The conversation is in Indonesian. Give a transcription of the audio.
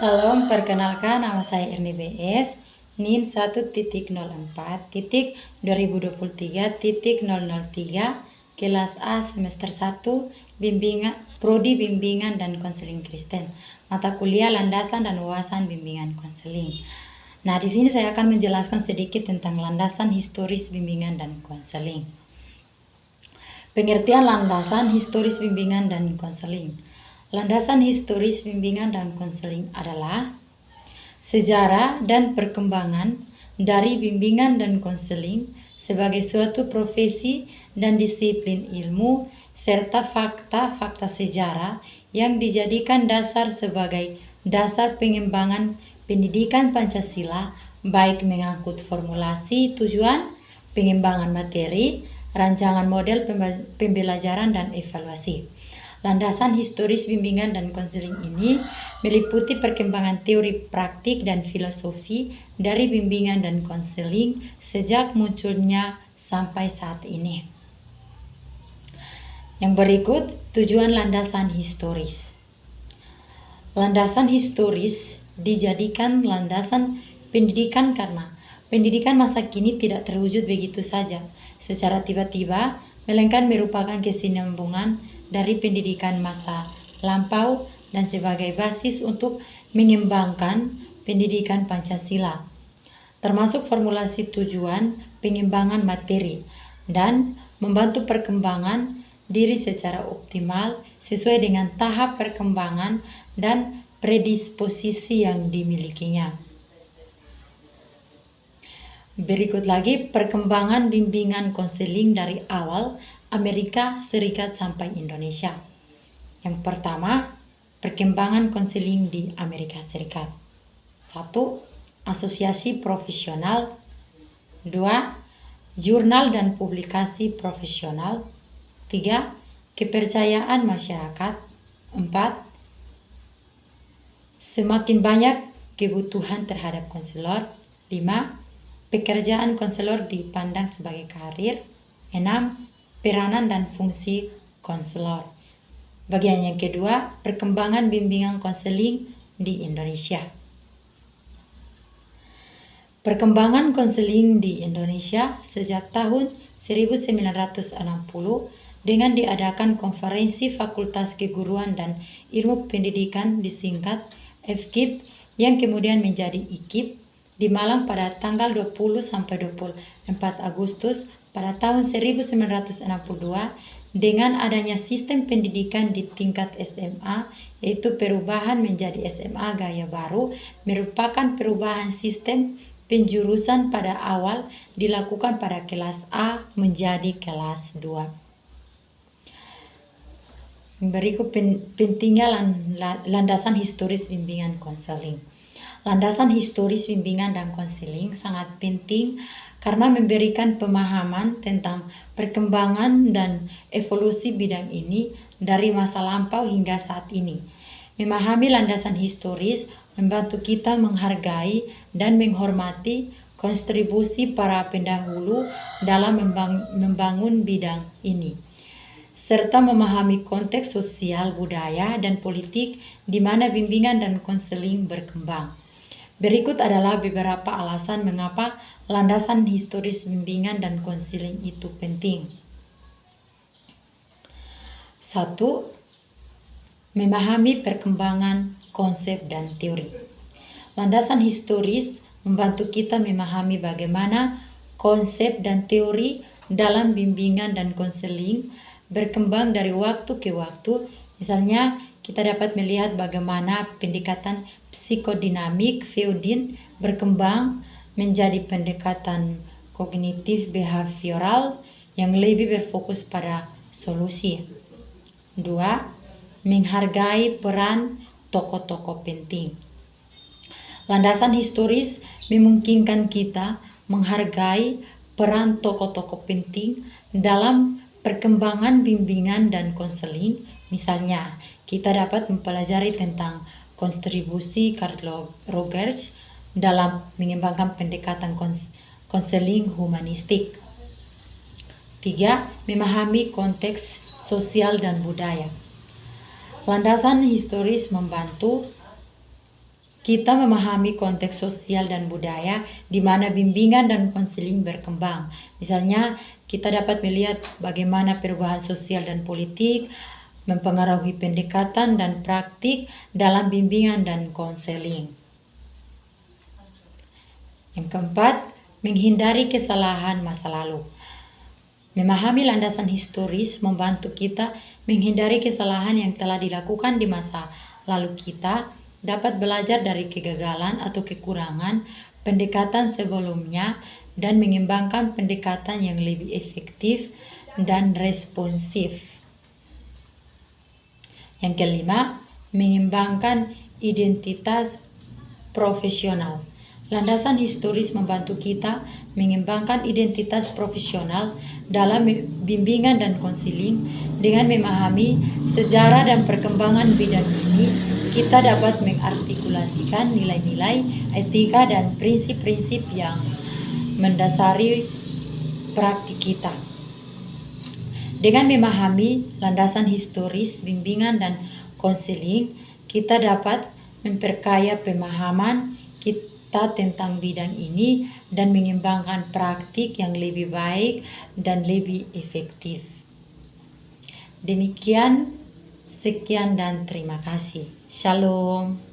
Salam, perkenalkan nama saya Erni BS, NIM 1.004.2023.003, kelas A semester 1, Prodi Bimbingan dan Konseling Kristen, mata kuliah Landasan dan Wawasan Bimbingan Konseling. Nah, di sini saya akan menjelaskan sedikit tentang landasan historis bimbingan dan konseling. Pengertian landasan historis bimbingan dan konseling. Landasan historis bimbingan dan konseling adalah sejarah dan perkembangan dari bimbingan dan konseling sebagai suatu profesi dan disiplin ilmu serta fakta-fakta sejarah yang dijadikan dasar sebagai dasar pengembangan pendidikan Pancasila, baik mengangkut formulasi tujuan, pengembangan materi, rancangan model pembelajaran dan evaluasi. Landasan historis bimbingan dan konseling ini meliputi perkembangan teori praktik dan filosofi dari bimbingan dan konseling sejak munculnya sampai saat ini. Yang berikut tujuan landasan historis. Landasan historis dijadikan landasan pendidikan karena pendidikan masa kini tidak terwujud begitu saja secara tiba-tiba, melainkan merupakan kesinambungan dari pendidikan masa lampau dan sebagai basis untuk mengembangkan pendidikan Pancasila, termasuk formulasi tujuan, pengembangan materi, dan membantu perkembangan diri secara optimal sesuai dengan tahap perkembangan dan predisposisi yang dimilikinya. Berikut lagi perkembangan bimbingan konseling dari awal Amerika Serikat sampai Indonesia. Yang pertama, perkembangan konseling di Amerika Serikat. 1. Asosiasi profesional. 2. Jurnal dan publikasi profesional. 3. Kepercayaan masyarakat. 4. Semakin banyak kebutuhan terhadap konselor. 5. Pekerjaan konselor dipandang sebagai karir. 6. Peranan dan fungsi konselor. Bagian yang kedua, perkembangan bimbingan konseling di Indonesia. Perkembangan konseling di Indonesia sejak tahun 1960 dengan diadakan konferensi Fakultas Keguruan dan Ilmu Pendidikan disingkat FKIP yang kemudian menjadi IKIP di Malang pada tanggal 20-24 Agustus pada tahun 1962 dengan adanya sistem pendidikan di tingkat SMA, yaitu perubahan menjadi SMA gaya baru, merupakan perubahan sistem penjurusan pada awal dilakukan pada kelas A menjadi kelas 2. Berikut pentingnya landasan historis bimbingan konseling. Landasan historis bimbingan dan konseling sangat penting karena memberikan pemahaman tentang perkembangan dan evolusi bidang ini dari masa lampau hingga saat ini. Memahami landasan historis membantu kita menghargai dan menghormati kontribusi para pendahulu dalam membangun bidang ini, serta memahami konteks sosial, budaya, dan politik di mana bimbingan dan konseling berkembang. Berikut adalah beberapa alasan mengapa landasan historis bimbingan dan konseling itu penting. 1. Memahami perkembangan konsep dan teori. Landasan historis membantu kita memahami bagaimana konsep dan teori dalam bimbingan dan konseling berkembang dari waktu ke waktu. Misalnya, kita dapat melihat bagaimana pendekatan psikodinamik Freudin berkembang menjadi pendekatan kognitif behavioral yang lebih berfokus pada solusi. 2. Menghargai peran tokoh-tokoh penting. Landasan historis memungkinkan kita menghargai peran tokoh-tokoh penting dalam perkembangan bimbingan dan konseling. Misalnya, kita dapat mempelajari tentang kontribusi Carl Rogers dalam mengembangkan pendekatan konseling humanistik. 3. Memahami konteks sosial dan budaya. Landasan historis membantu kita memahami konteks sosial dan budaya di mana bimbingan dan konseling berkembang. Misalnya, kita dapat melihat bagaimana perubahan sosial dan politik mempengaruhi pendekatan dan praktik dalam bimbingan dan konseling. Yang keempat, menghindari kesalahan masa lalu. Memahami landasan historis membantu kita menghindari kesalahan yang telah dilakukan di masa lalu. Kita dapat belajar dari kegagalan atau kekurangan pendekatan sebelumnya dan mengembangkan pendekatan yang lebih efektif dan responsif. Yang kelima, mengembangkan identitas profesional. Landasan historis membantu kita mengembangkan identitas profesional dalam bimbingan dan konseling. Dengan memahami sejarah dan perkembangan bidang ini, kita dapat mengartikulasikan nilai-nilai, etika, dan prinsip-prinsip yang mendasari praktik kita. Dengan memahami landasan historis, bimbingan, dan konseling, kita dapat memperkaya pemahaman kita tentang bidang ini dan mengembangkan praktik yang lebih baik dan lebih efektif. Demikian, sekian dan terima kasih. Shalom.